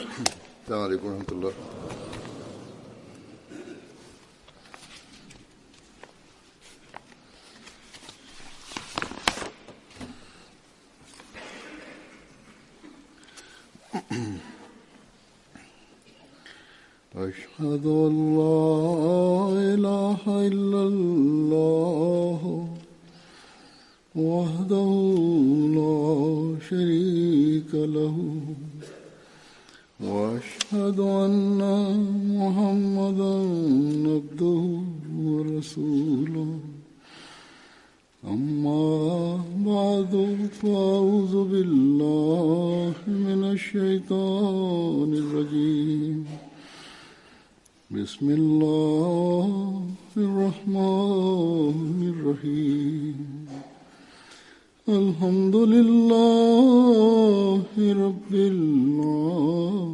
السلام عليكم ورحمة الله. أشهد أن لا إله إلا الله وحده لا شريك له وأشهد أن محمدا عبده ورسوله أما بعد فأعوذ بالله من الشيطان الرجيم بسم الله الرحمن الرحيم الحمد لله رب العالمين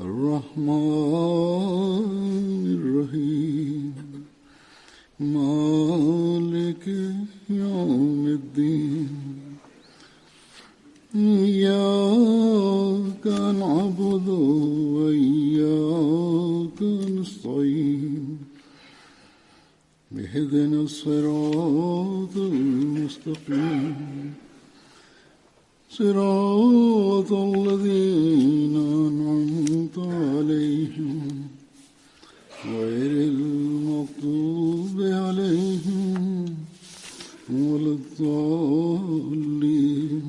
الرحمن الرحيم مالك يوم الدين إياك نعبد وإياك نستعين اهدنا الصراط المستقيم صراط الذين أنعمت عليهم غير المغضوب عليهم ولا الضالين.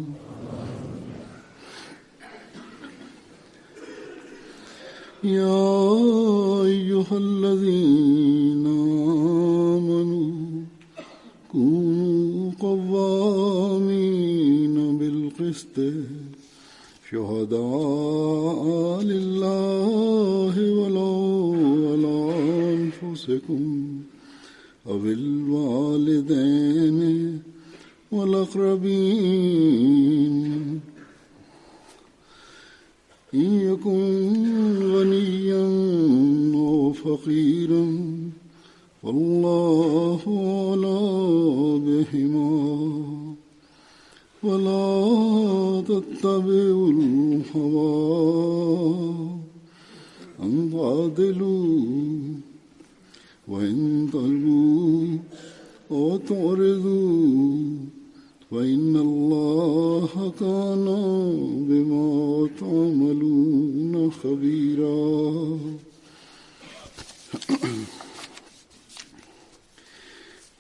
يا أيها الذين آمنوا كونوا قوامين بالقسط شهداء لله ولو على أنفسكم أو الوالدين والأقربين إن يكن غنيا أو فقيرا فالله أولى بهما ولا تتبعوا الهوى أن تعدلوا وإن تلووا أو تعرضوا فإن الله كان بما تعملون خبيرا.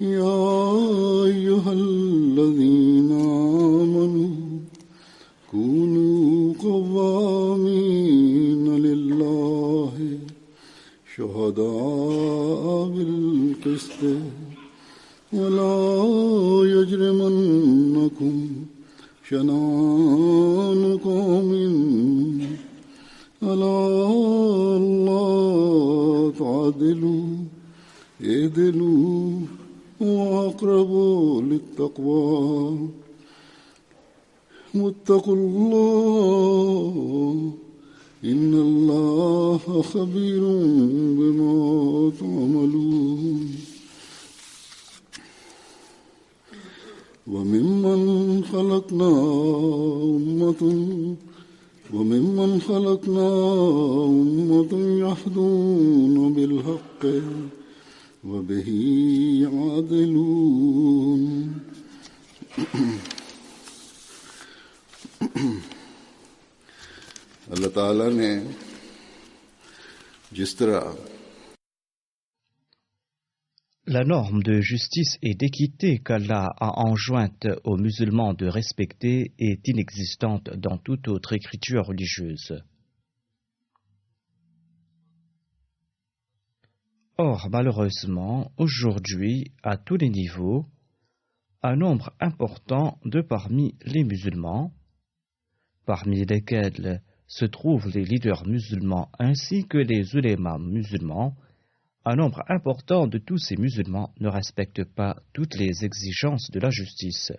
يا أيها الذين آمنوا كونوا قوامين لله شهداء بالقسط ولا يجرمنكم شنآن قوم على ألا تعدلوا اعدلوا وأقرب للتقوى واتقوا الله إن الله خبير بما تعملون. وممن خلقنا أمة يهدون بالحق وبه يعدلون. اللہ تعالیٰ نے جس طرح La norme de justice et d'équité qu'Allah a enjointe aux musulmans de respecter est inexistante dans toute autre écriture religieuse. Or, malheureusement, aujourd'hui, à tous les niveaux, un nombre important de parmi les musulmans, parmi lesquels se trouvent les leaders musulmans ainsi que les ulémas musulmans, un nombre important de tous ces musulmans ne respectent pas toutes les exigences de la justice.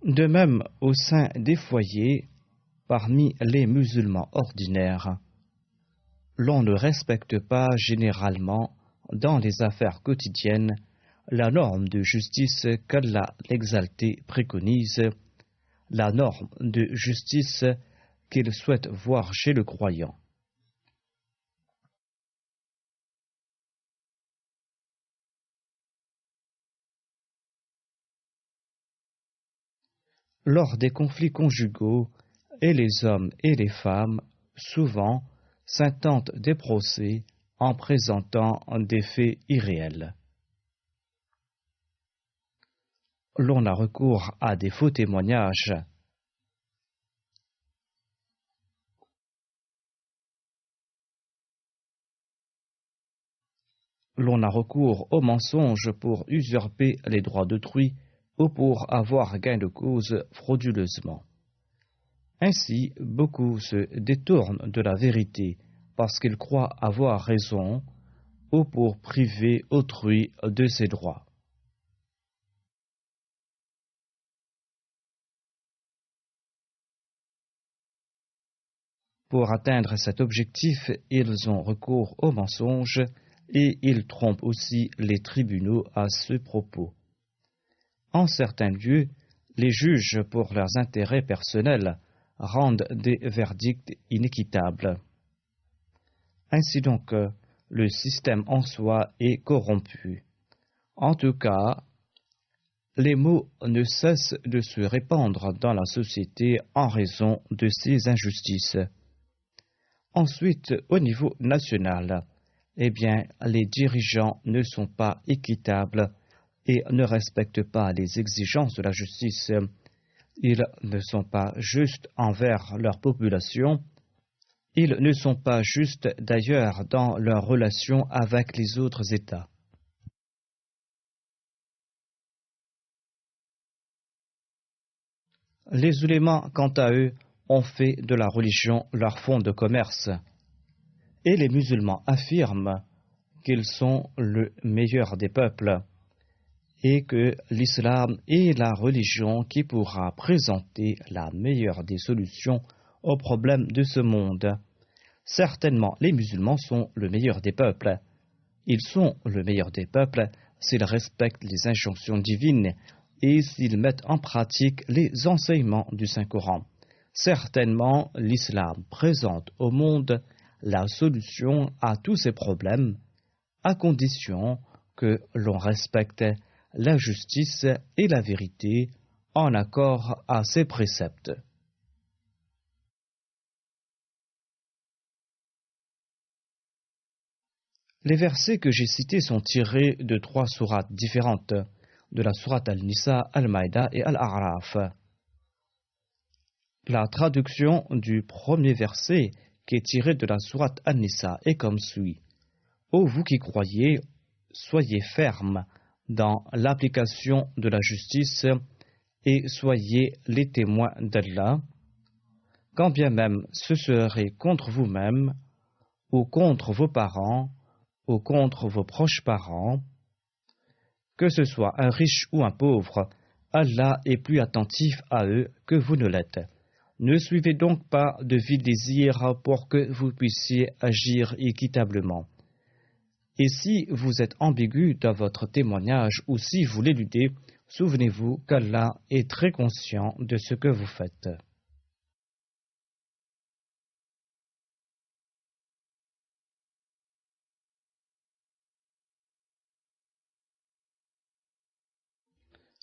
De même, au sein des foyers, parmi les musulmans ordinaires, l'on ne respecte pas généralement dans les affaires quotidiennes la norme de justice qu'Allah l'exalté préconise, la norme de justice qu'il souhaite voir chez le croyant. Lors des conflits conjugaux, et les hommes et les femmes, souvent, s'intentent des procès en présentant des faits irréels. L'on a recours à des faux témoignages. L'on a recours aux mensonges pour usurper les droits d'autrui ou pour avoir gain de cause frauduleusement. Ainsi, beaucoup se détournent de la vérité parce qu'ils croient avoir raison ou pour priver autrui de ses droits. Pour atteindre cet objectif, ils ont recours aux mensonges et ils trompent aussi les tribunaux à ce propos. En certains lieux, les juges, pour leurs intérêts personnels, rendent des verdicts inéquitables. Ainsi donc, le système en soi est corrompu. En tout cas, les maux ne cessent de se répandre dans la société en raison de ces injustices. Ensuite, au niveau national, les dirigeants ne sont pas équitables et ne respectent pas les exigences de la justice. Ils ne sont pas justes envers leur population. Ils ne sont pas justes d'ailleurs dans leurs relations avec les autres États. Les ulémas, quant à eux, ont fait de la religion leur fonds de commerce. Et les musulmans affirment qu'ils sont le meilleur des peuples et que l'islam est la religion qui pourra présenter la meilleure des solutions aux problèmes de ce monde. Certainement, les musulmans sont le meilleur des peuples. Ils sont le meilleur des peuples s'ils respectent les injonctions divines et s'ils mettent en pratique les enseignements du Saint-Coran. Certainement, l'islam présente au monde la solution à tous ces problèmes, à condition que l'on respecte la justice et la vérité en accord à ses préceptes. Les versets que j'ai cités sont tirés de 3 sourates différentes, de la sourate Al-Nisa, Al-Maïda et Al-A'raf. La traduction du premier verset, qui est tiré de la sourate An-Nisa, est comme suit. Ô vous qui croyez, soyez fermes dans l'application de la justice et soyez les témoins d'Allah, quand bien même ce serait contre vous-même, ou contre vos parents, ou contre vos proches parents, que ce soit un riche ou un pauvre, Allah est plus attentif à eux que vous ne l'êtes. Ne suivez donc pas de vil désir pour que vous puissiez agir équitablement. Et si vous êtes ambigu dans votre témoignage ou si vous l'éludez, souvenez-vous qu'Allah est très conscient de ce que vous faites.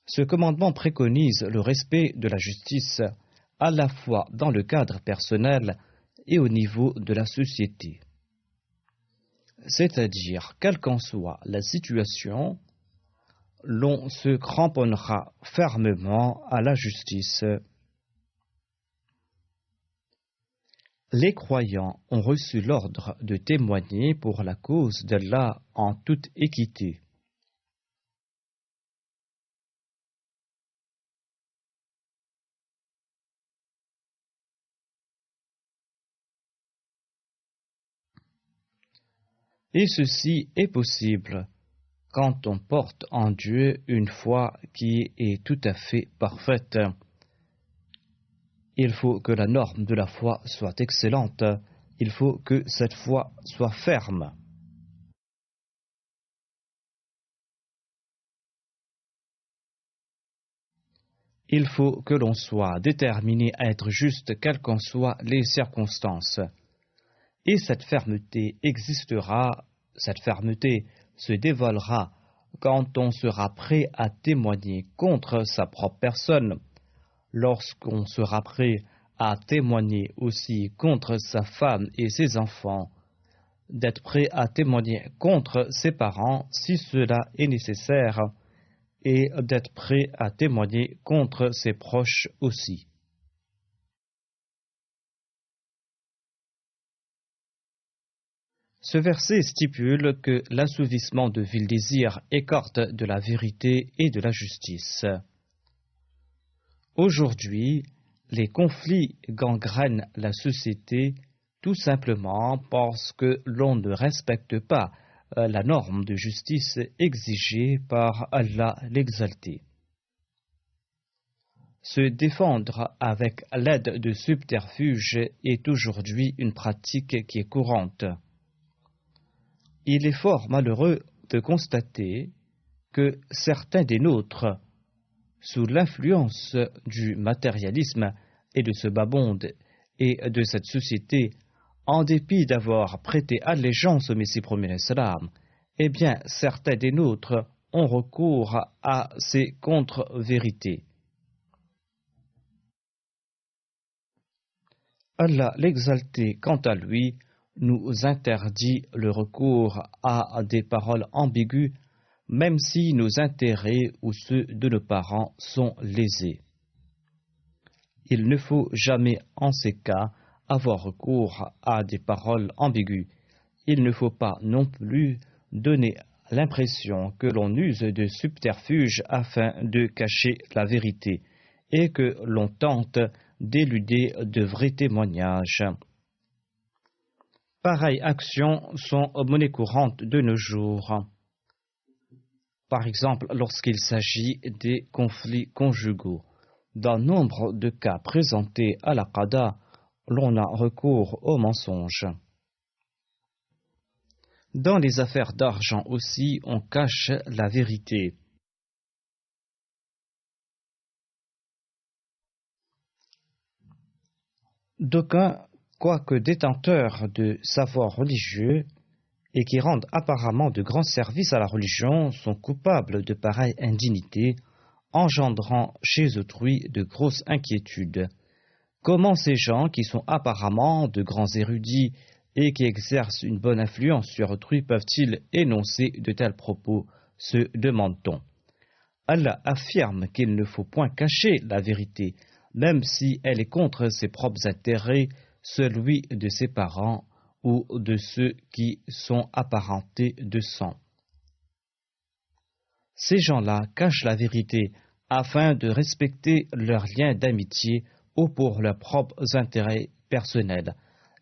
Ce commandement préconise le respect de la justice à la fois dans le cadre personnel et au niveau de la société. C'est-à-dire, quelle qu'en soit la situation, l'on se cramponnera fermement à la justice. Les croyants ont reçu l'ordre de témoigner pour la cause d'Allah en toute équité. Et ceci est possible quand on porte en Dieu une foi qui est tout à fait parfaite. Il faut que la norme de la foi soit excellente. Il faut que cette foi soit ferme. Il faut que l'on soit déterminé à être juste quelles qu'en soient les circonstances. Et cette fermeté existera, cette fermeté se dévoilera quand on sera prêt à témoigner contre sa propre personne, lorsqu'on sera prêt à témoigner aussi contre sa femme et ses enfants, d'être prêt à témoigner contre ses parents si cela est nécessaire, et d'être prêt à témoigner contre ses proches aussi. Ce verset stipule que l'assouvissement de vil désirs écarte de la vérité et de la justice. Aujourd'hui, les conflits gangrènent la société tout simplement parce que l'on ne respecte pas la norme de justice exigée par Allah l'Exalté. Se défendre avec l'aide de subterfuges est aujourd'hui une pratique qui est courante. Il est fort malheureux de constater que certains des nôtres, sous l'influence du matérialisme et de ce bas monde et de cette société, en dépit d'avoir prêté allégeance au Messie premier l'Islam, eh bien, certains des nôtres ont recours à ces contre-vérités. Allah l'Exalté, quant à lui, nous interdit le recours à des paroles ambiguës, même si nos intérêts ou ceux de nos parents sont lésés. Il ne faut jamais, en ces cas, avoir recours à des paroles ambiguës. Il ne faut pas non plus donner l'impression que l'on use de subterfuges afin de cacher la vérité et que l'on tente d'éluder de vrais témoignages. Pareilles actions sont monnaie courante de nos jours. Par exemple, lorsqu'il s'agit des conflits conjugaux. Dans nombre de cas présentés à la Qada, l'on a recours au mensonge. Dans les affaires d'argent aussi, on cache la vérité. D'aucuns, quoique détenteurs de savoir religieux et qui rendent apparemment de grands services à la religion, sont coupables de pareille indignité, engendrant chez autrui de grosses inquiétudes. Comment ces gens, qui sont apparemment de grands érudits et qui exercent une bonne influence sur autrui, peuvent-ils énoncer de tels propos, se demande-t-on. Allah affirme qu'il ne faut point cacher la vérité, même si elle est contre ses propres intérêts, celui de ses parents ou de ceux qui sont apparentés de sang. Ces gens-là cachent la vérité afin de respecter leurs liens d'amitié ou pour leurs propres intérêts personnels.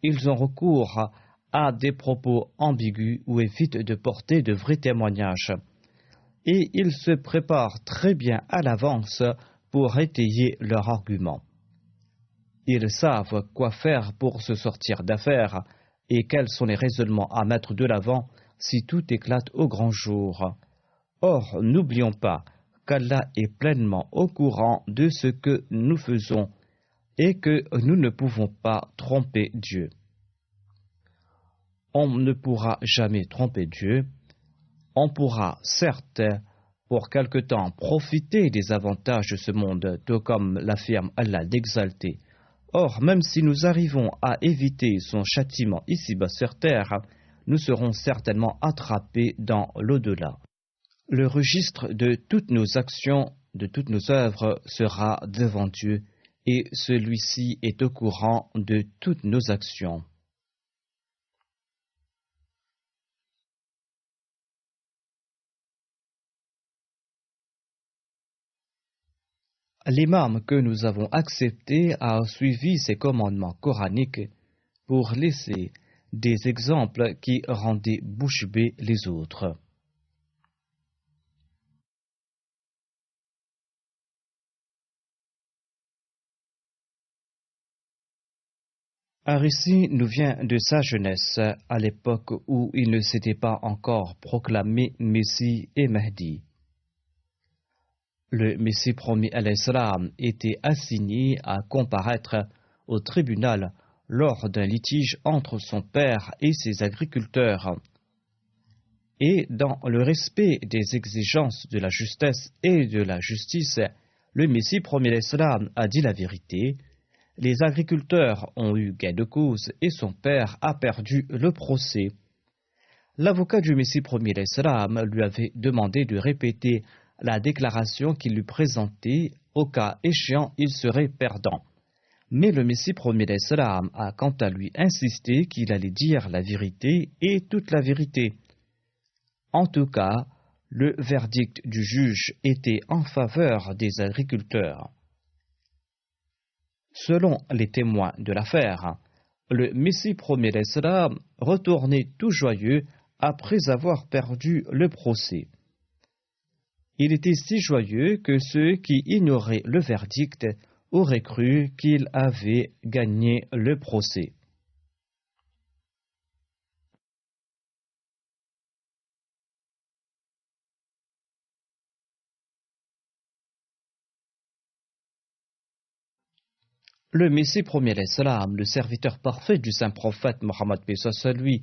Ils ont recours à des propos ambigus ou évitent de porter de vrais témoignages. Et ils se préparent très bien à l'avance pour étayer leurs arguments. Ils savent quoi faire pour se sortir d'affaire et quels sont les raisonnements à mettre de l'avant si tout éclate au grand jour. Or, n'oublions pas qu'Allah est pleinement au courant de ce que nous faisons et que nous ne pouvons pas tromper Dieu. On ne pourra jamais tromper Dieu. On pourra, certes, pour quelque temps, profiter des avantages de ce monde, tout comme l'affirme Allah d'exalté. Or, même si nous arrivons à éviter son châtiment ici-bas sur terre, nous serons certainement attrapés dans l'au-delà. Le registre de toutes nos actions, de toutes nos œuvres sera devant Dieu, et celui-ci est au courant de toutes nos actions. L'imam que nous avons accepté a suivi ces commandements coraniques pour laisser des exemples qui rendaient bouche bée les autres. Un récit nous vient de sa jeunesse, à l'époque où il ne s'était pas encore proclamé Messie et Mahdi. le Messie promis alayhi salam était assigné à comparaître au tribunal lors d'un litige entre son père et ses agriculteurs. Et dans le respect des exigences de la justesse et de la justice, le Messie promis alayhi salam a dit la vérité. Les agriculteurs ont eu gain de cause et son père a perdu le procès. L'avocat du Messie promis alayhi salam lui avait demandé de répéter la déclaration qu'il lui présentait. Au cas échéant, il serait perdant. Mais le Messie promis alayhi salam a quant à lui insisté qu'il allait dire la vérité et toute la vérité. En tout cas, le verdict du juge était en faveur des agriculteurs. Selon les témoins de l'affaire, le Messie promis alayhi salam retournait tout joyeux après avoir perdu le procès. Il était si joyeux que ceux qui ignoraient le verdict auraient cru qu'il avait gagné le procès. Le Messie promis alayhi salam, le serviteur parfait du saint prophète Mohammed lui,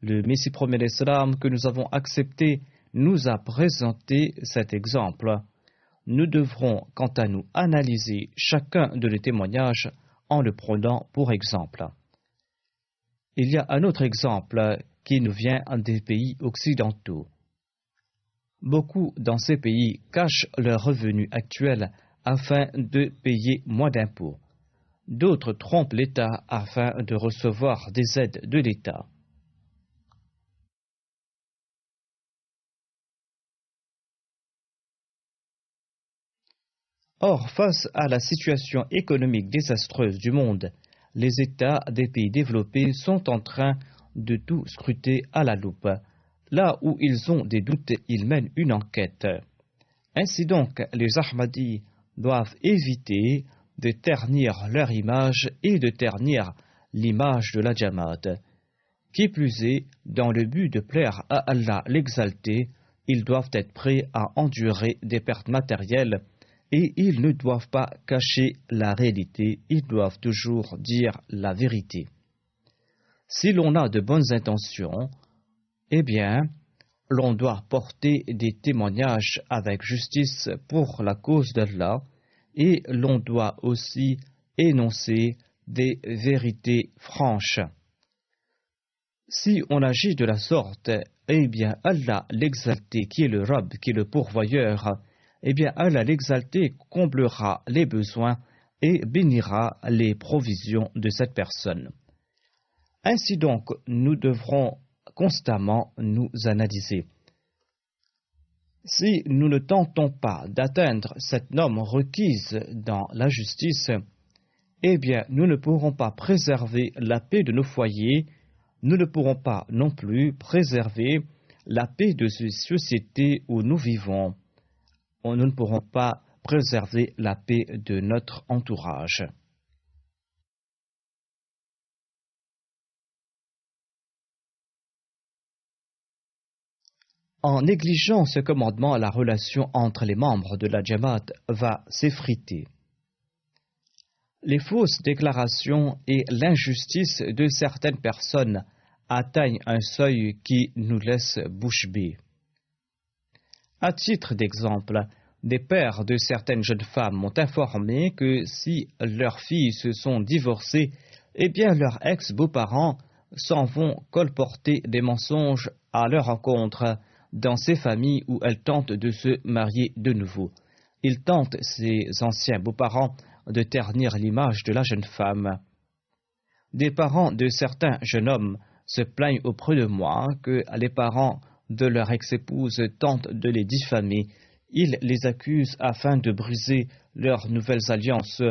le Messie promis alayhi salam que nous avons accepté, nous a présenté cet exemple. Nous devrons, quant à nous, analyser chacun de les témoignages en le prenant pour exemple. Il y a un autre exemple qui nous vient des pays occidentaux. Beaucoup dans ces pays cachent leurs revenus actuels afin de payer moins d'impôts. D'autres trompent l'État afin de recevoir des aides de l'État. Or, face à la situation économique désastreuse du monde, les États des pays développés sont en train de tout scruter à la loupe. Là où ils ont des doutes, ils mènent une enquête. Ainsi donc, les Ahmadis doivent éviter de ternir leur image et de ternir l'image de la Jamaat. Qui plus est, dans le but de plaire à Allah l'exalté, ils doivent être prêts à endurer des pertes matérielles et ils ne doivent pas cacher la réalité, ils doivent toujours dire la vérité. Si l'on a de bonnes intentions, eh bien, l'on doit porter des témoignages avec justice pour la cause d'Allah et l'on doit aussi énoncer des vérités franches. Si on agit de la sorte, eh bien Allah l'exalté, qui est le Rabb, qui est le pourvoyeur, eh bien Allah l'exalté comblera les besoins et bénira les provisions de cette personne. Ainsi donc, nous devrons constamment nous analyser. Si nous ne tentons pas d'atteindre cette norme requise dans la justice, eh bien nous ne pourrons pas préserver la paix de nos foyers, nous ne pourrons pas non plus préserver la paix de ces sociétés où nous vivons. Nous ne pourrons pas préserver la paix de notre entourage. En négligeant ce commandement, la relation entre les membres de la Jamaat va s'effriter. Les fausses déclarations et l'injustice de certaines personnes atteignent un seuil qui nous laisse bouche bée. À titre d'exemple, des pères de certaines jeunes femmes m'ont informé que si leurs filles se sont divorcées, eh bien leurs ex-beaux-parents s'en vont colporter des mensonges à leur encontre dans ces familles où elles tentent de se marier de nouveau. Ils tentent, ces anciens beaux-parents, de ternir l'image de la jeune femme. Des parents de certains jeunes hommes se plaignent auprès de moi que les parents de leur ex-épouse tentent de les diffamer. Ils les accusent afin de briser leurs nouvelles alliances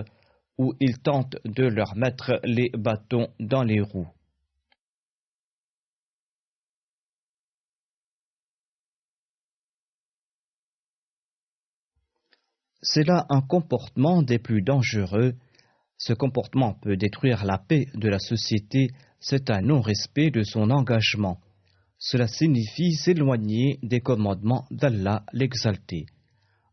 ou ils tentent de leur mettre les bâtons dans les roues. C'est là un comportement des plus dangereux. Ce comportement peut détruire la paix de la société. C'est un non-respect de son engagement. Cela signifie s'éloigner des commandements d'Allah l'exalté.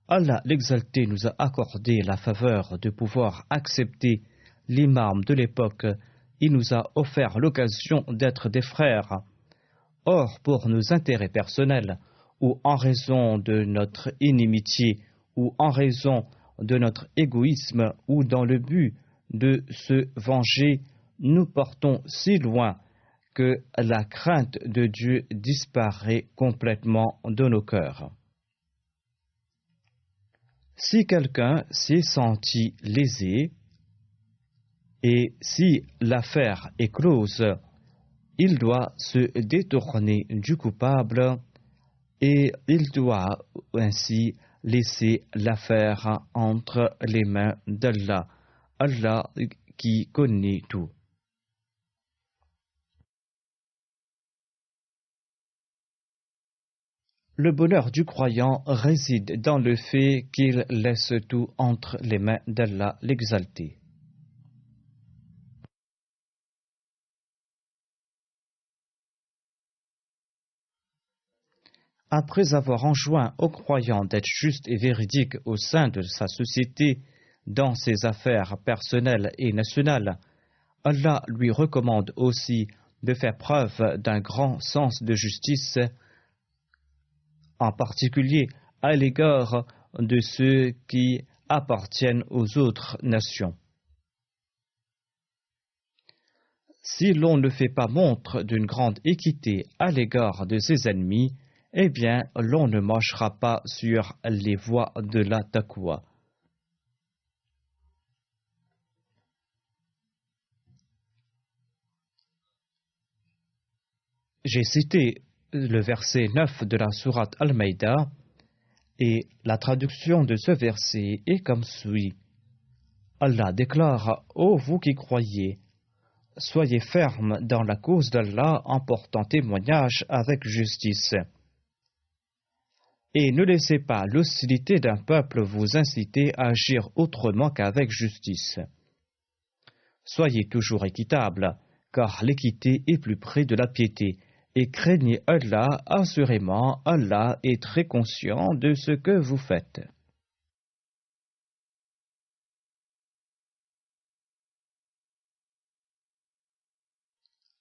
Allah l'exalté nous a accordé la faveur de pouvoir accepter l'imam de l'époque. Il nous a offert l'occasion d'être des frères. Or, pour nos intérêts personnels, ou en raison de notre inimitié, ou en raison de notre égoïsme, ou dans le but de se venger, nous portons si loin que la crainte de Dieu disparaît complètement de nos cœurs. Si quelqu'un s'est senti lésé, et si l'affaire est close, il doit se détourner du coupable et il doit ainsi laisser l'affaire entre les mains d'Allah, Allah qui connaît tout. Le bonheur du croyant réside dans le fait qu'il laisse tout entre les mains d'Allah l'exalté. Après avoir enjoint aux croyants d'être justes et véridiques au sein de sa société, dans ses affaires personnelles et nationales, Allah lui recommande aussi de faire preuve d'un grand sens de justice, en particulier à l'égard de ceux qui appartiennent aux autres nations. Si l'on ne fait pas montre d'une grande équité à l'égard de ses ennemis, eh bien, l'on ne marchera pas sur les voies de la taqwa. J'ai cité le verset 9 de la sourate Al-Maïda, et la traduction de ce verset est comme suit. Allah déclare: Ô vous qui croyez, soyez fermes dans la cause d'Allah en portant témoignage avec justice. Et ne laissez pas l'hostilité d'un peuple vous inciter à agir autrement qu'avec justice. Soyez toujours équitables, car l'équité est plus près de la piété, et craignez Allah, assurément Allah est très conscient de ce que vous faites.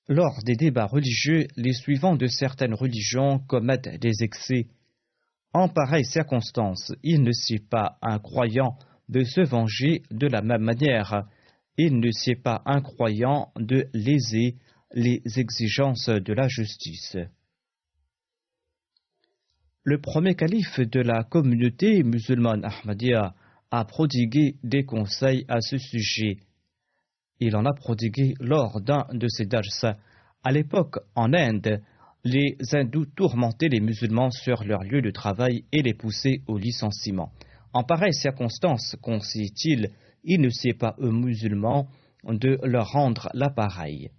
Lors des débats religieux, les suivants de certaines religions commettent des excès. En pareille circonstance, il ne sied pas un croyant de se venger de la même manière. Il ne sied pas un croyant de léser les exigences de la justice. Le premier calife de la communauté musulmane Ahmadiyya a prodigué des conseils à ce sujet. Il en a prodigué lors d'un de ses dars. À l'époque, en Inde, les hindous tourmentaient les musulmans sur leur lieu de travail et les poussaient au licenciement. En pareille circonstance, conseille-t-il, il ne sied pas aux musulmans de leur rendre l'appareil.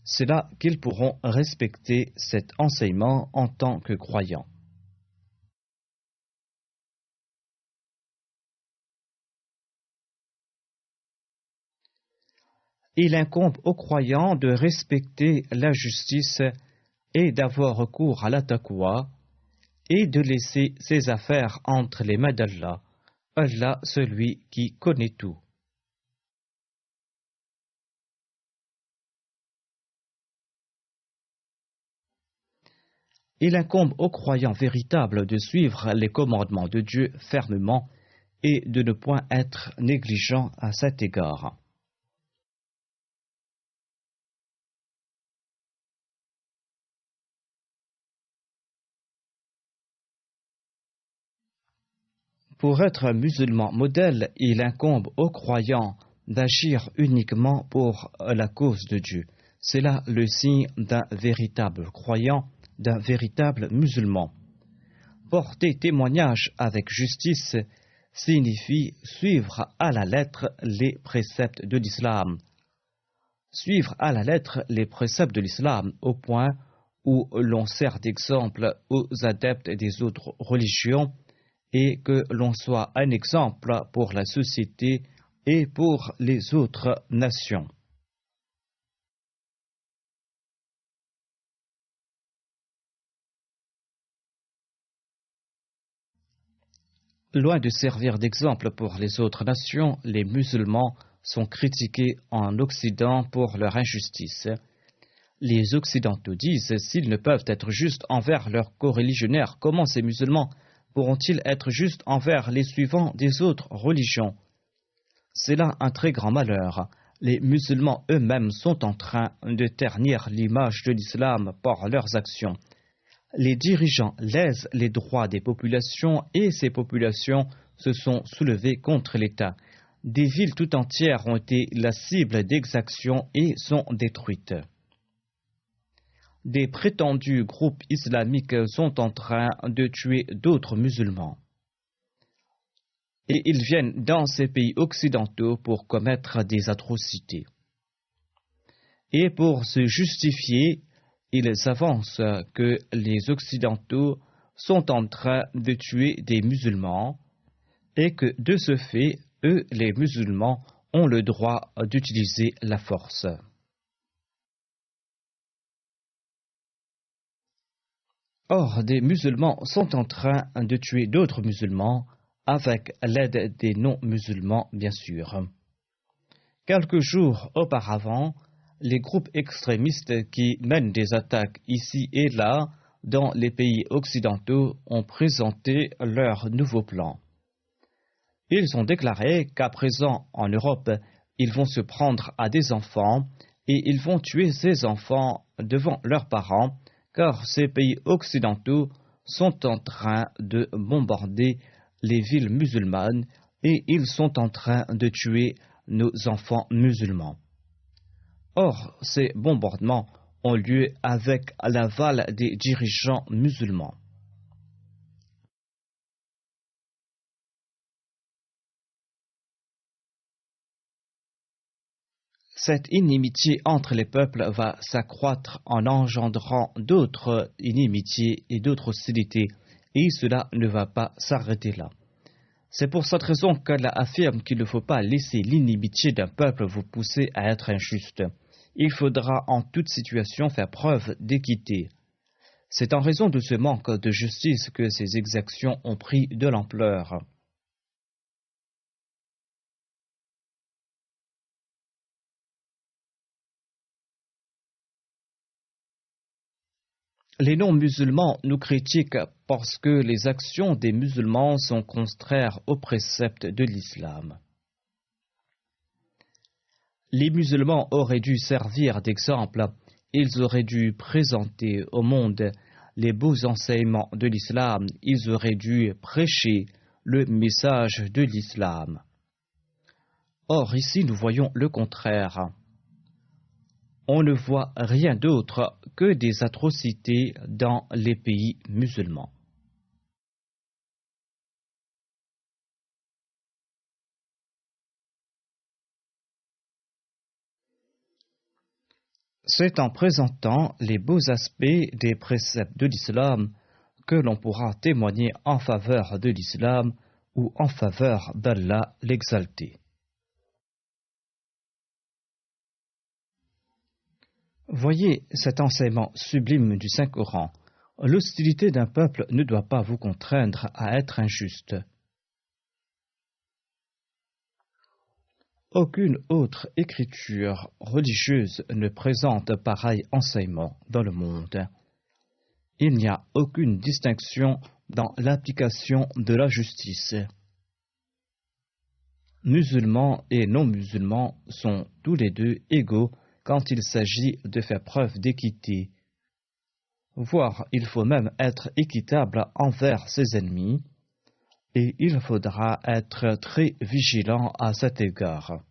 C'est là qu'ils pourront respecter cet enseignement en tant que croyants. Il incombe aux croyants de respecter la justice et d'avoir recours à la taqwa et de laisser ses affaires entre les mains d'Allah, Allah celui qui connaît tout. Il incombe aux croyants véritables de suivre les commandements de Dieu fermement et de ne point être négligents à cet égard. Pour être un musulman modèle, il incombe aux croyants d'agir uniquement pour la cause de Dieu. C'est là le signe d'un véritable croyant, d'un véritable musulman. Porter témoignage avec justice signifie suivre à la lettre les préceptes de l'islam. Suivre à la lettre les préceptes de l'islam au point où l'on sert d'exemple aux adeptes des autres religions et que l'on soit un exemple pour la société et pour les autres nations. Loin de servir d'exemple pour les autres nations, les musulmans sont critiqués en Occident pour leur injustice. Les Occidentaux disent, s'ils ne peuvent être justes envers leurs coreligionnaires, comment ces musulmans pourront-ils être justes envers les suivants des autres religions? C'est là un très grand malheur. Les musulmans eux-mêmes sont en train de ternir l'image de l'islam par leurs actions. Les dirigeants lèsent les droits des populations et ces populations se sont soulevées contre l'État. Des villes tout entières ont été la cible d'exactions et sont détruites. Des prétendus groupes islamiques sont en train de tuer d'autres musulmans. Et ils viennent dans ces pays occidentaux pour commettre des atrocités. Et pour se justifier, ils avancent que les Occidentaux sont en train de tuer des musulmans et que de ce fait, eux, les musulmans, ont le droit d'utiliser la force. Or, des musulmans sont en train de tuer d'autres musulmans avec l'aide des non-musulmans, bien sûr. Quelques jours auparavant, les groupes extrémistes qui mènent des attaques ici et là dans les pays occidentaux ont présenté leur nouveau plan. Ils ont déclaré qu'à présent, en Europe, ils vont se prendre à des enfants et ils vont tuer ces enfants devant leurs parents, car ces pays occidentaux sont en train de bombarder les villes musulmanes et ils sont en train de tuer nos enfants musulmans. Or, ces bombardements ont lieu avec l'aval des dirigeants musulmans. Cette inimitié entre les peuples va s'accroître en engendrant d'autres inimitiés et d'autres hostilités, et cela ne va pas s'arrêter là. C'est pour cette raison qu'Allah affirme qu'il ne faut pas laisser l'inimitié d'un peuple vous pousser à être injuste. Il faudra en toute situation faire preuve d'équité. C'est en raison de ce manque de justice que ces exactions ont pris de l'ampleur. Les non-musulmans nous critiquent parce que les actions des musulmans sont contraires aux préceptes de l'islam. Les musulmans auraient dû servir d'exemple, ils auraient dû présenter au monde les beaux enseignements de l'islam, ils auraient dû prêcher le message de l'islam. Or, ici, nous voyons le contraire. On ne voit rien d'autre que des atrocités dans les pays musulmans. C'est en présentant les beaux aspects des préceptes de l'islam que l'on pourra témoigner en faveur de l'islam ou en faveur d'Allah l'exalté. Voyez cet enseignement sublime du Saint-Coran. L'hostilité d'un peuple ne doit pas vous contraindre à être injuste. Aucune autre écriture religieuse ne présente pareil enseignement dans le monde. Il n'y a aucune distinction dans l'application de la justice. Musulmans et non-musulmans sont tous les deux égaux quand il s'agit de faire preuve d'équité. Voire, il faut même être équitable envers ses ennemis, et il faudra être très vigilant à cet égard.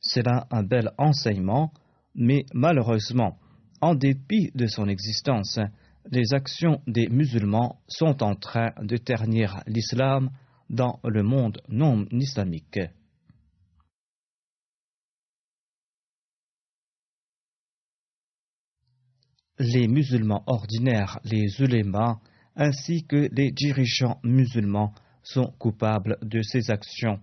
C'est là un bel enseignement, mais malheureusement, en dépit de son existence, les actions des musulmans sont en train de ternir l'islam dans le monde non islamique. Les musulmans ordinaires, les ulémas, ainsi que les dirigeants musulmans sont coupables de ces actions.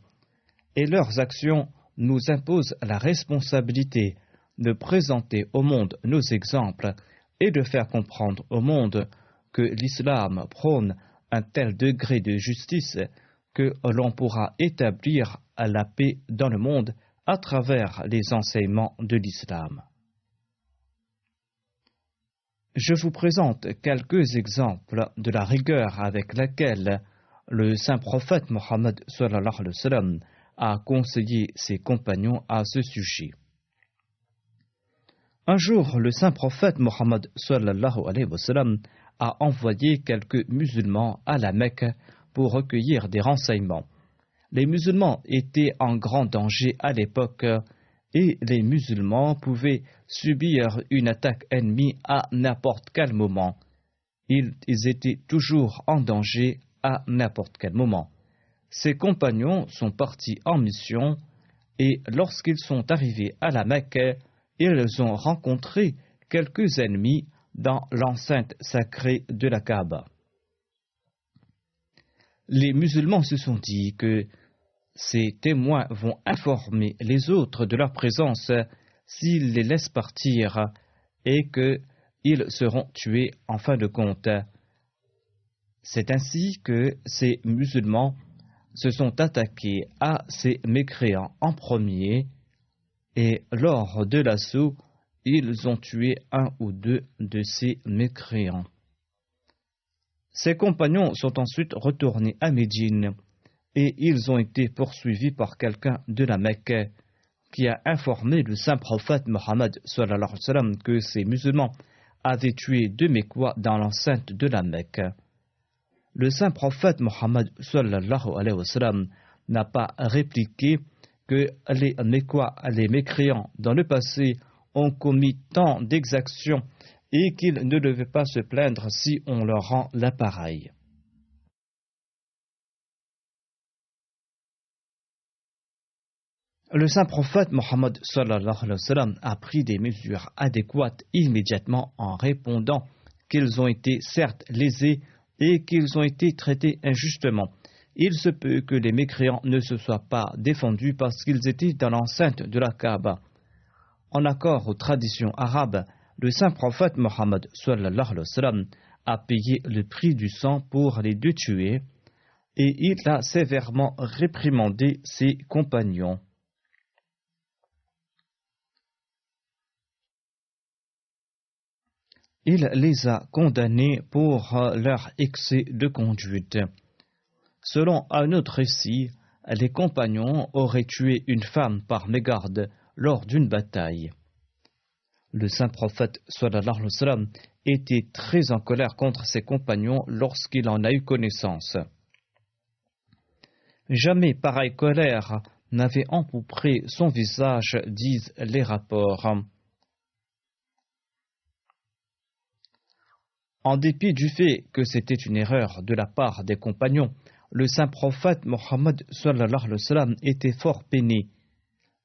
Et leurs actions nous imposent la responsabilité de présenter au monde nos exemples et de faire comprendre au monde que l'islam prône un tel degré de justice que l'on pourra établir la paix dans le monde à travers les enseignements de l'islam. Je vous présente quelques exemples de la rigueur avec laquelle le saint prophète Mohammed sallallahu alayhi wa sallam a conseillé ses compagnons à ce sujet. Un jour, le saint prophète Mohammed sallallahu alayhi wa sallam a envoyé quelques musulmans à la Mecque pour recueillir des renseignements. Les musulmans étaient en grand danger à l'époque et les musulmans pouvaient subir une attaque ennemie à n'importe quel moment. Ils étaient toujours en danger à n'importe quel moment. Ses compagnons sont partis en mission et lorsqu'ils sont arrivés à la Mecque, ils ont rencontré quelques ennemis dans l'enceinte sacrée de la Kaaba. Les musulmans se sont dit que ces témoins vont informer les autres de leur présence s'ils les laissent partir et qu'ils seront tués en fin de compte. C'est ainsi que ces musulmans se sont attaqués à ces mécréants en premier et lors de l'assaut, ils ont tué un ou deux de ces mécréants. Ses compagnons sont ensuite retournés à Médine et ils ont été poursuivis par quelqu'un de la Mecque qui a informé le saint prophète Mohammed sallallahu alayhi wa sallam que ces musulmans avaient tué deux Mécois dans l'enceinte de la Mecque. Le saint prophète Mohammed sallallahu alayhi wa sallam n'a pas répliqué que les Mécois, les mécréants dans le passé ont commis tant d'exactions et qu'ils ne devaient pas se plaindre si on leur rend l'appareil. Le saint prophète Mohammed sallallahu alayhi wa sallam a pris des mesures adéquates immédiatement en répondant qu'ils ont été certes lésés et qu'ils ont été traités injustement. Il se peut que les mécréants ne se soient pas défendus parce qu'ils étaient dans l'enceinte de la Kaaba. En accord aux traditions arabes, le saint prophète Mohammed sallallahu alayhi wa sallam a payé le prix du sang pour les deux tués et il a sévèrement réprimandé ses compagnons. Il les a condamnés pour leur excès de conduite. Selon un autre récit, les compagnons auraient tué une femme par mégarde lors d'une bataille. Le saint prophète sallallahu alayhi wa sallam était très en colère contre ses compagnons lorsqu'il en a eu connaissance. Jamais pareille colère n'avait empourpré son visage, disent les rapports. En dépit du fait que c'était une erreur de la part des compagnons, le saint prophète Mohammed sallallahu alayhi wa sallam était fort peiné.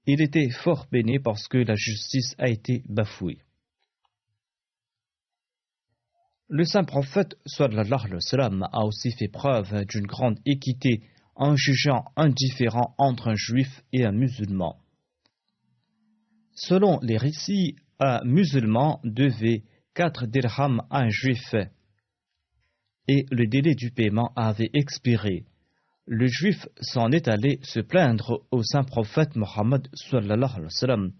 Il était fort peiné parce que la justice a été bafouée. Le saint prophète sallallahu alayhi wa sallam a aussi fait preuve d'une grande équité en jugeant indifférent entre un juif et un musulman. Selon les récits, un musulman devait 4 dirhams à un juif et le délai du paiement avait expiré. Le juif s'en est allé se plaindre au saint prophète Mohammed sallallahu alayhi wa sallam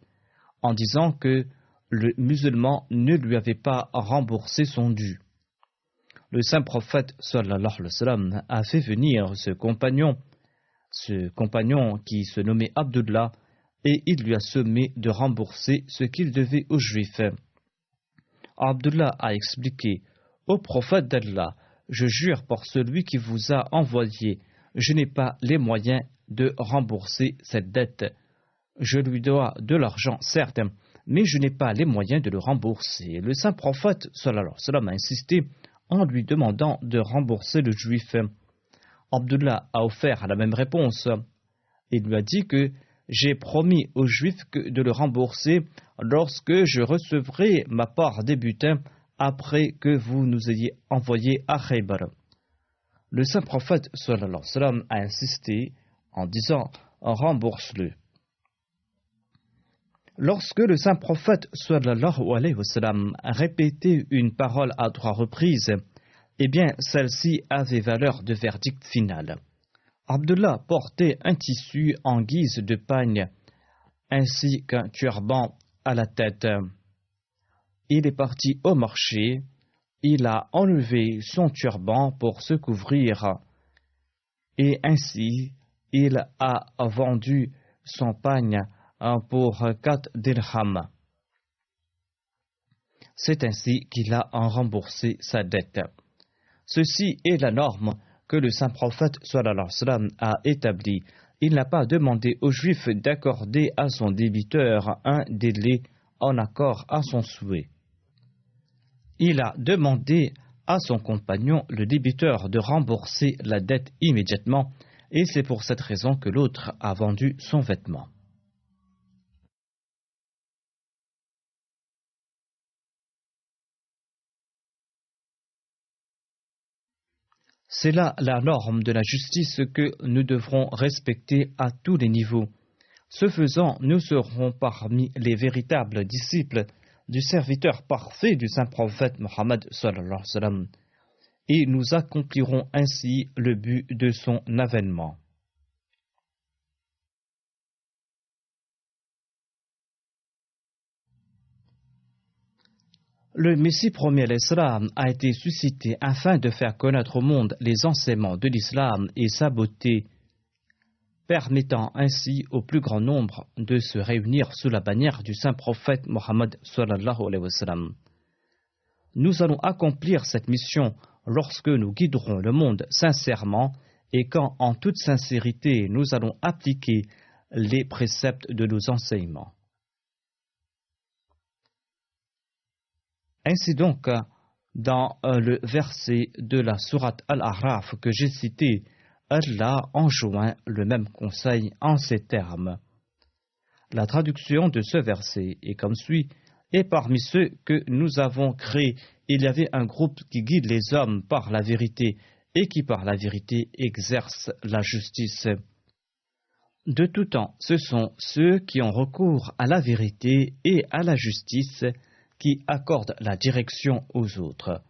en disant que le musulman ne lui avait pas remboursé son dû. Le saint prophète sallallahu alayhi wa sallam a fait venir ce compagnon qui se nommait Abdullah et il lui a sommé de rembourser ce qu'il devait aux juifs. Abdullah a expliqué: Ô prophète d'Allah, je jure par celui qui vous a envoyé, je n'ai pas les moyens de rembourser cette dette. Je lui dois de l'argent, certes, mais je n'ai pas les moyens de le rembourser. Le saint prophète sallallahu alayhi wa sallam a insisté en lui demandant de rembourser le juif. Abdullah a offert la même réponse. Il lui a dit que j'ai promis aux juifs de le rembourser lorsque je recevrai ma part des butins après que vous nous ayez envoyé à Khaybar. Le saint prophète sallallahu alayhi wa sallam a insisté en disant: rembourse-le. Lorsque le saint prophète sallallahu alayhi wa sallam a répété une parole à 3 reprises eh bien celle-ci avait valeur de verdict final. Abdullah portait un tissu en guise de pagne, ainsi qu'un turban à la tête. Il est parti au marché, il a enlevé son turban pour se couvrir, et ainsi il a vendu son pagne pour 4 dirhams. C'est ainsi qu'il a remboursé sa dette. Ceci est la norme que le saint prophète sallallahu alayhi wa sallam a établie. Il n'a pas demandé aux Juifs d'accorder à son débiteur un délai en accord à son souhait. Il a demandé à son compagnon, le débiteur, de rembourser la dette immédiatement, et c'est pour cette raison que l'autre a vendu son vêtement. C'est là la norme de la justice que nous devrons respecter à tous les niveaux. Ce faisant, nous serons parmi les véritables disciples du serviteur parfait du saint prophète Mohammed sallallahu alayhi wa sallam, et nous accomplirons ainsi le but de son avènement. Le Messie premier l'Islam a été suscité afin de faire connaître au monde les enseignements de l'Islam et sa beauté, permettant ainsi au plus grand nombre de se réunir sous la bannière du saint prophète Mohammed sallallahu alayhi wa sallam. Nous allons accomplir cette mission lorsque nous guiderons le monde sincèrement et quand, en toute sincérité, nous allons appliquer les préceptes de nos enseignements. Ainsi donc, dans le verset de la sourate Al-A'raf que j'ai cité, Allah enjoint le même conseil en ces termes. La traduction de ce verset est comme suit: et parmi ceux que nous avons créés, il y avait un groupe qui guide les hommes par la vérité et qui par la vérité exerce la justice. De tout temps, ce sont ceux qui ont recours à la vérité et à la justice qui accordent la direction aux autres.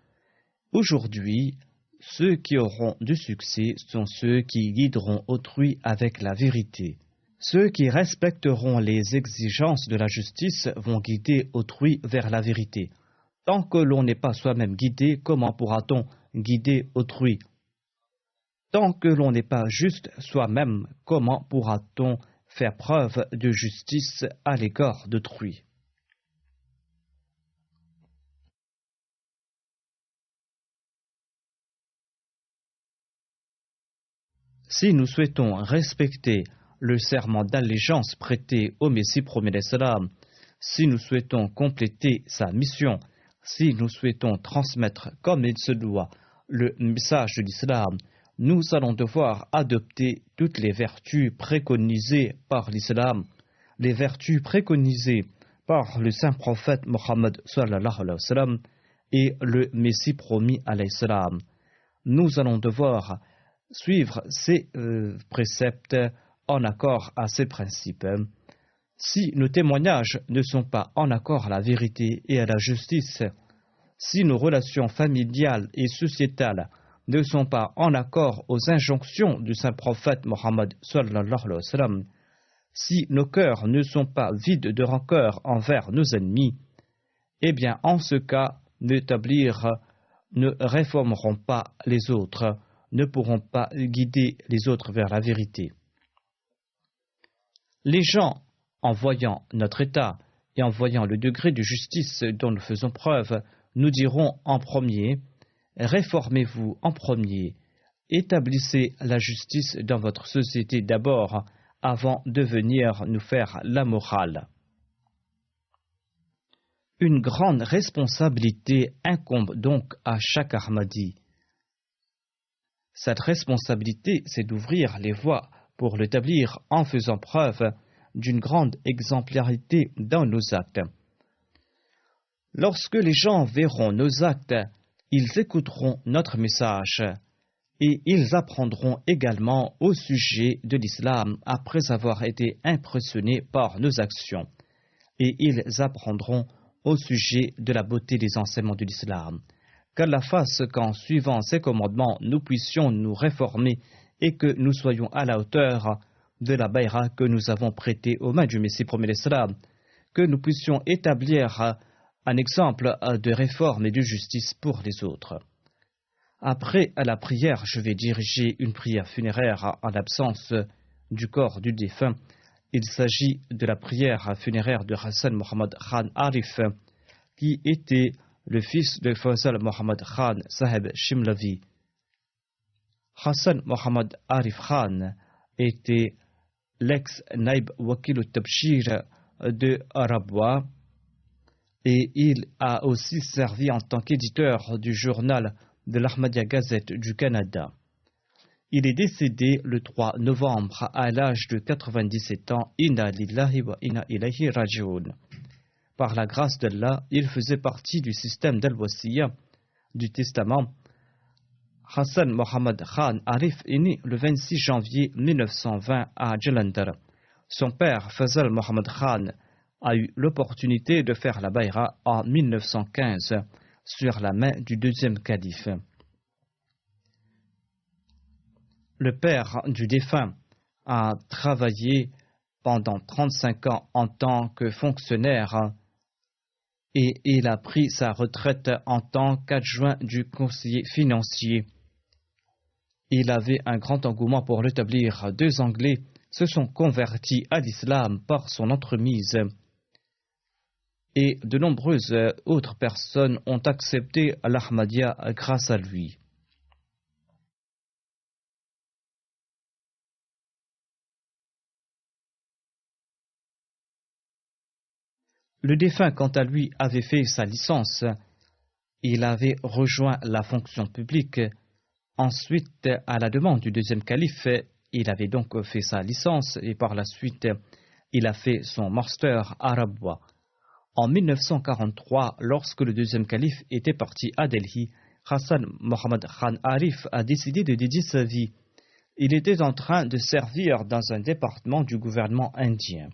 Aujourd'hui, ceux qui auront du succès sont ceux qui guideront autrui avec la vérité. Ceux qui respecteront les exigences de la justice vont guider autrui vers la vérité. Tant que l'on n'est pas soi-même guidé, comment pourra-t-on guider autrui? Tant que l'on n'est pas juste soi-même, comment pourra-t-on faire preuve de justice à l'égard d'autrui? Si nous souhaitons respecter le serment d'allégeance prêté au Messie premier l'Islam, si nous souhaitons compléter sa mission, si nous souhaitons transmettre comme il se doit le message de l'Islam, nous allons devoir adopter toutes les vertus préconisées par l'Islam, les vertus préconisées par le saint prophète Mohammed sallallahu alayhi wa sallam et le Messie promis alayhi salam. Nous allons devoir suivre ces préceptes en accord à ces principes. Si nos témoignages ne sont pas en accord à la vérité et à la justice, si nos relations familiales et sociétales ne sont pas en accord aux injonctions du saint prophète Mohammed sallallahu alayhi wa sallam, si nos cœurs ne sont pas vides de rancœur envers nos ennemis, eh bien en ce cas, ne réformeront pas les autres, ne pourront pas guider les autres vers la vérité. Les gens, en voyant notre état et en voyant le degré de justice dont nous faisons preuve, nous diront en premier: réformez-vous en premier, établissez la justice dans votre société d'abord, avant de venir nous faire la morale. Une grande responsabilité incombe donc à chaque Ahmadi. Cette responsabilité, c'est d'ouvrir les voies pour l'établir en faisant preuve d'une grande exemplarité dans nos actes. Lorsque les gens verront nos actes, ils écouteront notre message et ils apprendront également au sujet de l'islam après avoir été impressionnés par nos actions, et ils apprendront au sujet de la beauté des enseignements de l'islam. qu'Allah fasse qu'en suivant ses commandements, nous puissions nous réformer et que nous soyons à la hauteur de la bayra que nous avons prêtée aux mains du Messie premier l'Islam, que nous puissions établir un exemple de réforme et de justice pour les autres. Après la prière, je vais diriger une prière funéraire en l'absence du corps du défunt. Il s'agit de la prière funéraire de Hassan Mohammad Khan Arif, qui était le fils de Fazal Mohammad Khan Saheb Shimlavi. Hassan Mohammad Arif Khan était l'ex-Naib Wakil al-Tabshir de Rabwa et il a aussi servi en tant qu'éditeur du journal de l'Ahmadiyya Gazette du Canada. Il est décédé le 3 novembre à l'âge de 97 ans. Inna lillahi wa inna ilayhi raji'un. Par la grâce d'Allah, il faisait partie du système d'Al-Wasiyya du Testament. Hassan Mohammad Khan Arif est né le 26 janvier 1920 à Jalandhar. Son père, Fazal Mohammad Khan, a eu l'opportunité de faire la bayra en 1915 sur la main du deuxième calife. Le père du défunt a travaillé pendant 35 ans en tant que fonctionnaire et il a pris sa retraite en tant qu'adjoint du conseiller financier. Il avait un grand engouement pour l'établir. 2 Anglais se sont convertis à l'islam par son entremise et de nombreuses autres personnes ont accepté l'Ahmadiyya grâce à lui. Le défunt, quant à lui, avait fait sa licence. Il avait rejoint la fonction publique. Ensuite, à la demande du deuxième calife, il avait donc fait sa licence et par la suite, il a fait son master à Rabwa. En 1943, lorsque le deuxième calife était parti à Delhi, Hassan Mohammad Khan Arif a décidé de dédier sa vie. Il était en train de servir dans un département du gouvernement indien.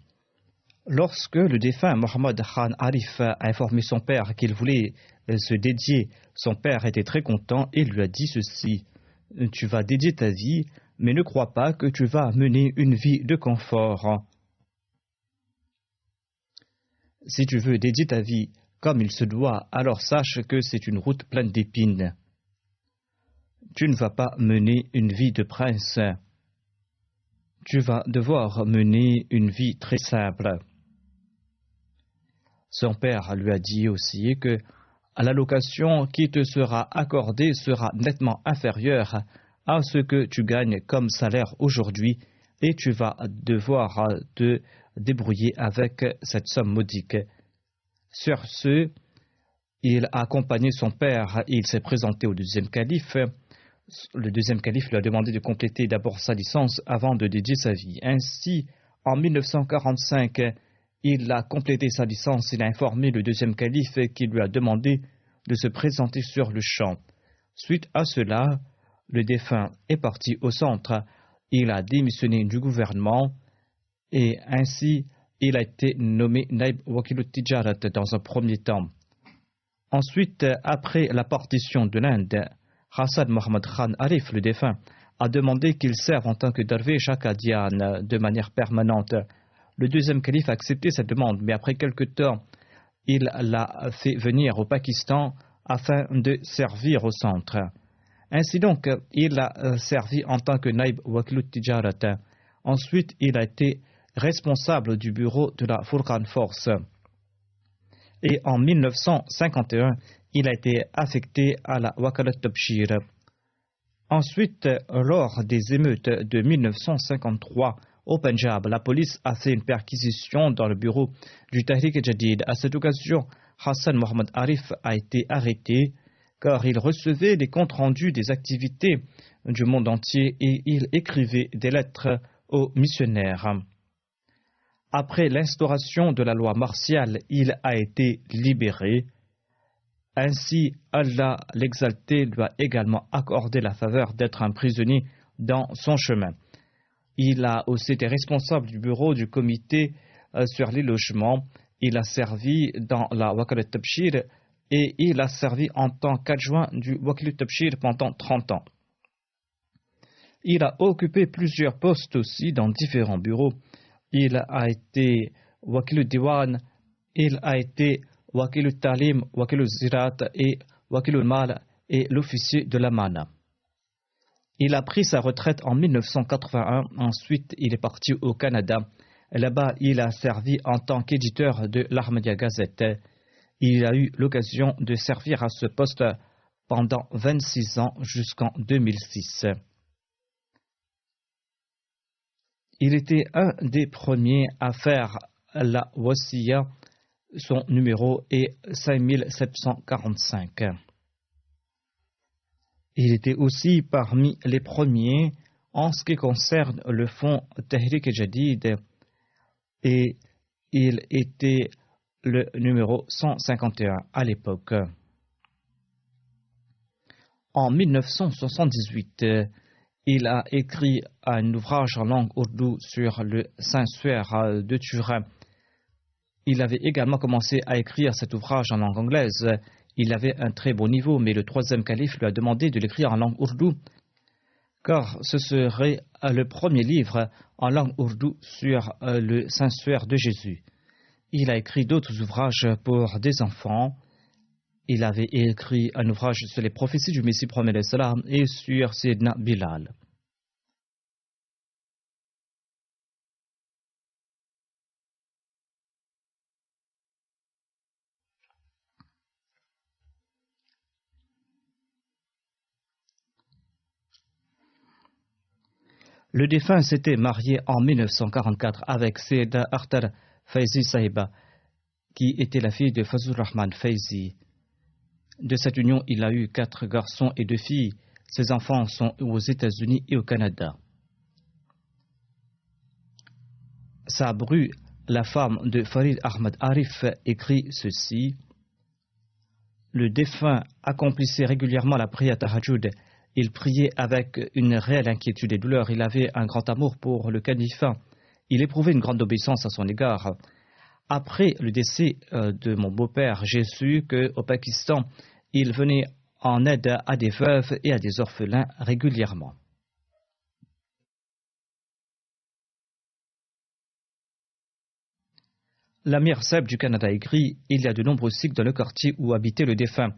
Lorsque le défunt Mohammad Khan Arif a informé son père qu'il voulait se dédier, son père était très content et lui a dit ceci: « Tu vas dédier ta vie, mais ne crois pas que tu vas mener une vie de confort. Si tu veux dédier ta vie comme il se doit, alors sache que c'est une route pleine d'épines. Tu ne vas pas mener une vie de prince. Tu vas devoir mener une vie très simple. » Son père lui a dit aussi que l'allocation qui te sera accordée sera nettement inférieure à ce que tu gagnes comme salaire aujourd'hui et tu vas devoir te débrouiller avec cette somme modique. Sur ce, il a accompagné son père et il s'est présenté au deuxième calife. Le deuxième calife lui a demandé de compléter d'abord sa licence avant de dédier sa vie. Ainsi, en 1945, il a complété sa licence. Il a informé le deuxième calife qui lui a demandé de se présenter sur le champ. Suite à cela, le défunt est parti au centre. Il a démissionné du gouvernement et ainsi il a été nommé Naib Wakil al-Tijarat dans un premier temps. Ensuite, après la partition de l'Inde, Hassan Mohammad Khan Arif, le défunt, a demandé qu'il serve en tant que darwish à Qadian de manière permanente. Le deuxième calife a accepté cette demande, mais après quelque temps, il l'a fait venir au Pakistan afin de servir au centre. Ainsi donc, il a servi en tant que Naib Wakil al-Tijarat. Ensuite, il a été responsable du bureau de la Furqan Force. Et en 1951, il a été affecté à la Wakalat Tabshir. Ensuite, lors des émeutes de 1953 au Punjab, la police a fait une perquisition dans le bureau du Tahrik Jadid. À cette occasion, Hassan Mohammad Arif a été arrêté car il recevait des comptes rendus des activités du monde entier et il écrivait des lettres aux missionnaires. Après l'instauration de la loi martiale, il a été libéré. Ainsi, Allah l'exalté lui a également accordé la faveur d'être un prisonnier dans son chemin. Il a aussi été responsable du bureau du comité sur les logements. Il a servi dans la Wakalat Tabshir et il a servi en tant qu'adjoint du Wakil Tabshir pendant 30 ans. Il a occupé plusieurs postes aussi dans différents bureaux. Il a été Wakil Diwan, il a été Wakil Talim, Wakil Zirat et Wakil Mal et l'officier de la Mana. Il a pris sa retraite en 1981. Ensuite, il est parti au Canada. Là-bas, il a servi en tant qu'éditeur de l'Ahmadiyya Gazette. Il a eu l'occasion de servir à ce poste pendant 26 ans jusqu'en 2006. Il était un des premiers à faire la wasiya. Son numéro est 5745. Il était aussi parmi les premiers en ce qui concerne le fonds Tahrik Jadid et il était le numéro 151 à l'époque. En 1978, il a écrit un ouvrage en langue ourdou sur le Saint-Suaire de Turin. Il avait également commencé à écrire cet ouvrage en langue anglaise. Il avait un très bon niveau, mais le troisième calife lui a demandé de l'écrire en langue ourdou, car ce serait le premier livre en langue ourdou sur le Saint-Suaire de Jésus. Il a écrit d'autres ouvrages pour des enfants. Il avait écrit un ouvrage sur les prophéties du Messie promet l'Islam et sur Sayyidina Bilal. Le défunt s'était marié en 1944 avec Sayyida Akhtar Faizi Sahiba, qui était la fille de Fazlur Rahman Faizi. De cette union, il a eu 4 garçons et 2 filles. Ses enfants sont aux États-Unis et au Canada. Sabru, la femme de Farid Ahmad Arif, écrit ceci. Le défunt accomplissait régulièrement la prière Tahajjud. Il priait avec une réelle inquiétude et douleur. Il avait un grand amour pour le califat. Il éprouvait une grande obéissance à son égard. Après le décès de mon beau-père, j'ai su qu'au Pakistan, il venait en aide à des veuves et à des orphelins régulièrement. L'Amir Seb du Canada écrit « Il y a de nombreux Sikhs dans le quartier où habitait le défunt.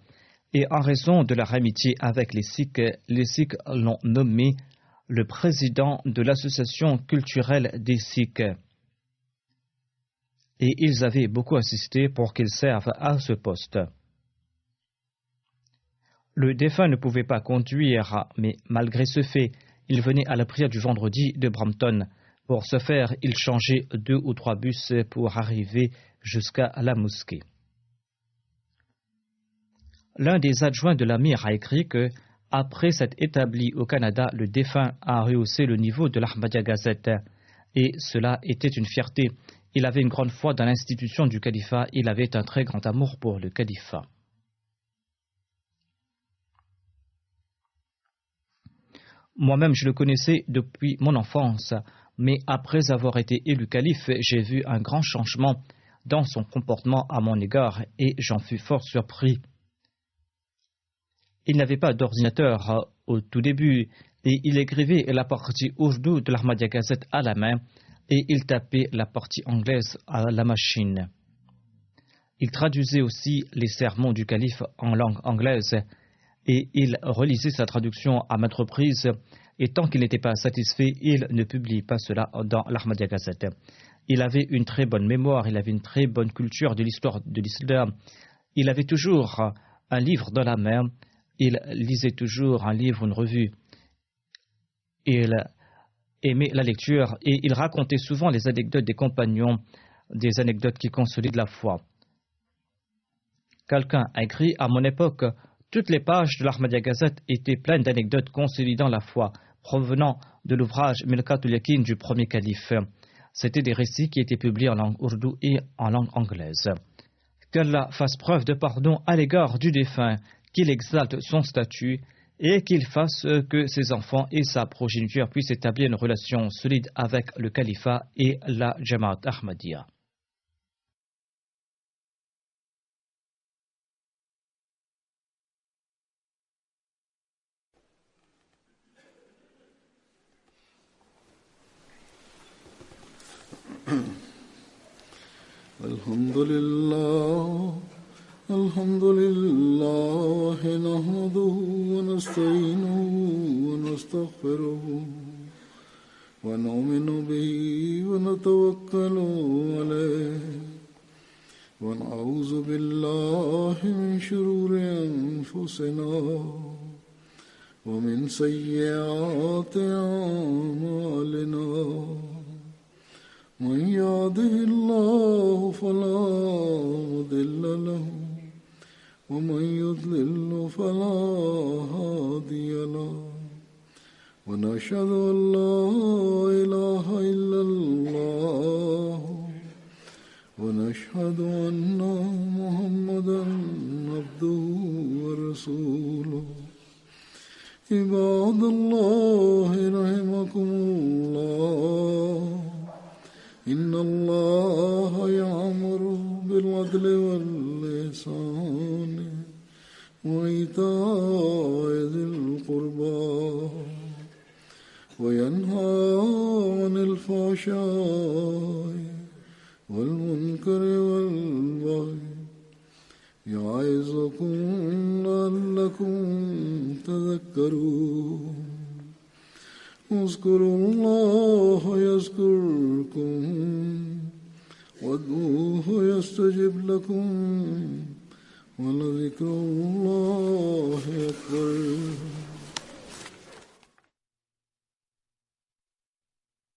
Et en raison de leur amitié avec les Sikhs l'ont nommé le président de l'association culturelle des Sikhs. Et ils avaient beaucoup insisté pour qu'il serve à ce poste. Le défunt ne pouvait pas conduire, mais malgré ce fait, il venait à la prière du vendredi de Brampton. Pour ce faire, il changeait 2 ou 3 bus pour arriver jusqu'à la mosquée. L'un des adjoints de l'Amir a écrit que, après s'être établi au Canada, le défunt a rehaussé le niveau de l'Ahmadiyya Gazette. Et cela était une fierté. Il avait une grande foi dans l'institution du califat. Il avait un très grand amour pour le califat. Moi-même, je le connaissais depuis mon enfance, mais après avoir été élu calife, j'ai vu un grand changement dans son comportement à mon égard et j'en fus fort surpris. Il n'avait pas d'ordinateur au tout début et il écrivait la partie ourdou de l'Ahmadiyya Gazette à la main et il tapait la partie anglaise à la machine. Il traduisait aussi les sermons du calife en langue anglaise et il relisait sa traduction à maintes reprises et tant qu'il n'était pas satisfait, il ne publie pas cela dans l'Ahmadiyya Gazette. Il avait une très bonne mémoire, il avait une très bonne culture de l'histoire de l'islam. Il avait toujours un livre dans la main. Il lisait toujours un livre, une revue. Il aimait la lecture et il racontait souvent les anecdotes des compagnons, des anecdotes qui consolident la foi. Quelqu'un a écrit à mon époque, toutes les pages de l'Ahmadiyya Gazette étaient pleines d'anecdotes consolidant la foi, provenant de l'ouvrage Milkatul Yakin du premier calife. C'étaient des récits qui étaient publiés en langue ourdou et en langue anglaise. Qu'Allah fasse preuve de pardon à l'égard du défunt, qu'il exalte son statut et qu'il fasse que ses enfants et sa progéniture puissent établir une relation solide avec le califat et la Jamaat Ahmadiyya. الحمد لله نحمده ونستعينه ونستغفره ونؤمن به ونتوكل عليه ونعوذ بالله من شرور أنفسنا ومن سيئات أعمالنا من يهده الله فلا مضل له ومن يضلل فلا هادي له ونشهد أن لا إله إلا الله ونشهد أن محمدا عبده ورسوله عباد الله رحمكم الله إن الله يأمر بالعدل والإحسان وإيتاء ذي القربى وينهى عن الفحشاء والمنكر والبغي يعظكم لعلكم تذكرون اذكروا الله يذكركم وادعوه يستجب لكم ولذكر الله أكبر